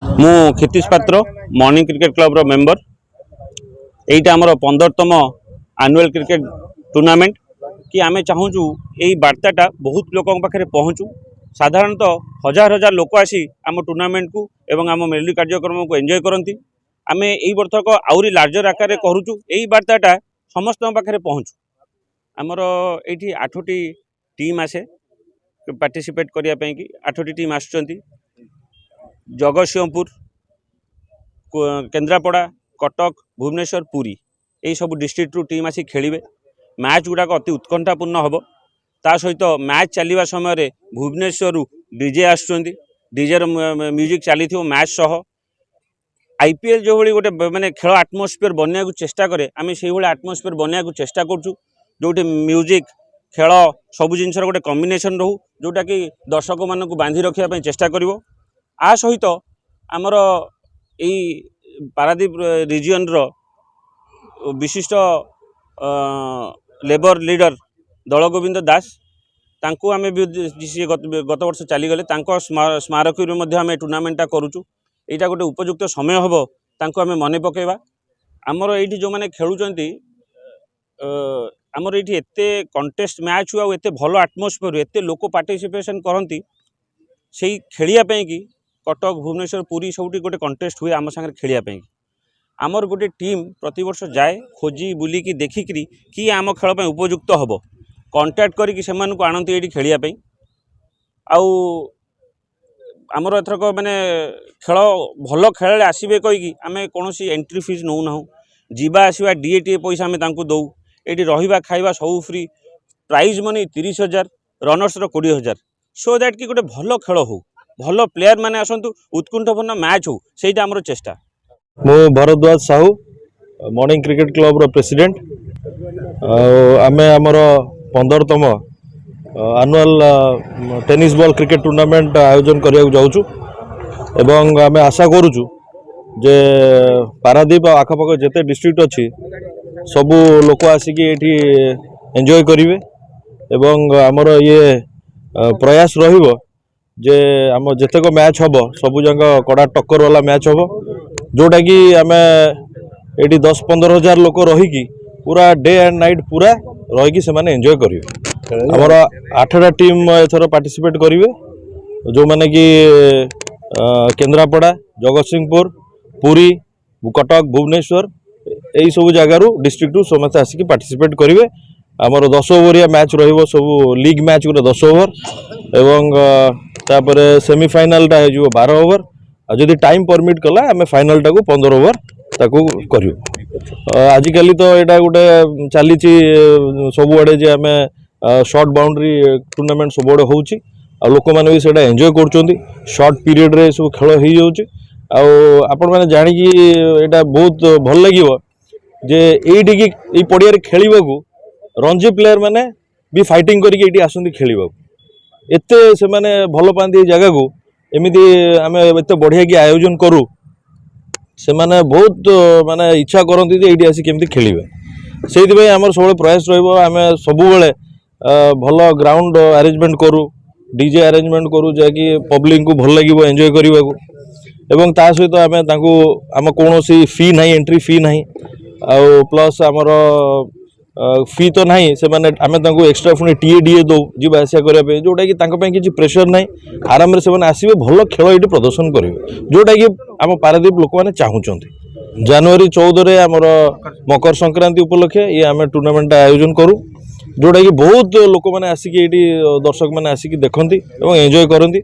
मु क्षितिश पात्र morning cricket club रो member एटा आमर 15तम एनुअल क्रिकेट टूर्नामेंट कि आमे चाहूँ यही वार्ताटा बहुत लोक पाखे पहुँचू। साधारणतः हजार हजार लोक आसी आम टूर्नामेंट को एवं आम मेलोडी कार्यक्रम को एंजॉय करती। आम यही बर्षक आउरी लार्जर आकार करूँ यही वार्ताटा समस्त पाखे पहुँचू। आमर ये 8टी टीम आसे पार्टिसिपेट करने की 8टी टीम आसुँच जगतसिंहपुर केन्द्रापड़ा कटक भुवनेश्वर पुरी यही सब डिस्ट्रिक्ट टीम आसी खेलिबे। मैच गुड़ाक अति उत्कंठापूर्ण हम ता सहित मैच चलवा समय भुवनेश्वर डीजे आसुँच डीजे म्यूजिक चली मैच सह आईपीएल जो भाई गोटे माने खेल आटमोस्फियर बनने को चेष्टा करे आम से आटमोस्फियर बनने को चेष्टा करूँ जोटे म्यूजिक खेल सबू जिनसर गोटे कॉम्बिनेशन रहू जोटा कि दर्शक मान बांधि रखापी चेष्टा कर। आ सहित आमर यही पारादीप रिजियन रो विशिष्ट लेबर लीडर दल गोविंद दास तांको आमे गत वर्ष चलीगले स्मारक आम टूर्नामेंटा करूँ। यहाँ गोटे उपयुक्त समय हम तांको आमे मने पकेबा। आमर ये जो मैंने खेलुंट आमर ये एते कंटेस्ट मैच हुआ एते भल आटमोस्फियर एते लोक पार्टिसिपेशन करती से खेलियापी कि कटक भुवनेश्वर पुरी सब गोटे कंटेस्ट हुए आम सागर खेलियापी। आमर गोटे टीम प्रतिवर्ष जाए खोजी बुलिकी देखिकी कि आम खेल उपयुक्त हम कंटाक्ट करके आणती ये खेलियापी। आमर एथरक माने खेल भल खेल आसबे कहीकि आम कौन एंट्री फीस नौ ना जीवा आसवा डीए पैसा आम दौ ये रहा खाଇବା सब free prize money 30,000 runners 20,000 so that कि गोटे भल खेल हो भल प्लेयर माने आसतु उत्कंठपूर्ण मैच हो सहीटा आमर चेष्टा। मु Bharadwaj Sahu morning cricket club रो प्रेसिडेंट आमे आमर 15तम annual tennis ball cricket tournament आयोजन करिया जाउछु एवं आमे आशा करूछु जे पारादीप आखपाख जेते डिस्ट्रिक्ट अच्छी सबू लोक आसिक ये एंजॉय करेंगे एवं आमर ये प्रयास रहिबो जे आम जेतेक मैच हम सबू जंग कड़ा टक्कर वाला मैच हम जोटा कि आम ये 10-15 हजार लोक रहीकि पूरा डे एंड नाइट पूरा रहीकि से माने एंजॉय करेंगे। आमर 8टा टीम एथर पार्टिसिपेट करेंगे जो माने कि केन्द्रापड़ा जगतसिंहपुर पुरी कटक भुवनेश्वर यही सब जगार डिस्ट्रिक्ट समस्त आसिक पार्टिसिपेट करेंगे। आमर 10 ओवरिया मैच रहिबो सब लीग मैच गोटे 10 ओवर एवं तापर सेमीफाइनाल टा हो 12 ओवर आदि टाइम परमिट कला आम फाइनाल टाक 15 ओवर ताकू करूँ। आजिकल तो यहाँ गोटे चली सबुआड़े जे आम शॉर्ट बाउंड्री टूर्नामेंट सबुआड़े होची लोक मैंने भी सेटा एंजॉय कर शॉर्ट पीरियड रे सब खेल हो जाऊँगी आपण मैंने जानिकी यहाँ बहुत भल लगे जे ये पड़िया खेलने को रणजी प्लेयर मैंने भी फाइटिंग करके आसती खेलने एते से माने भल पाती जगह को एमती आम एत बढ़िया की आयोजन करूँ से माने बहुत माने इच्छा करती ये आसिक केमती खेलिबे से आम सब प्रयास रहा सब भल ग्राउंड अरेंजमेंट करूँ डीजे अरेंजमेंट करूँ जहाँकि पब्लिक को भल लगे एंजॉय करने को एवं ता सहित आम कौन फी ना एंट्री फी ना प्लस आमर फी तो ना से माने आम एक्सट्रा पुणी टीए डीए दो जीवा आसा करने जोटा कि किसी प्रेसर ना आराम से आसवे भल खेल ये प्रदर्शन करेंगे जोटा कि आम पारादीप लोक मैंने चाहूँगी। जनवरी 14 आमर मकर संक्रांति उपलक्षे ये आम टूर्नामेंट आयोजन करूँ जोटा कि बहुत लोक मैंने आसिक दर्शक मैंने आसिक देखती एंजॉय करती।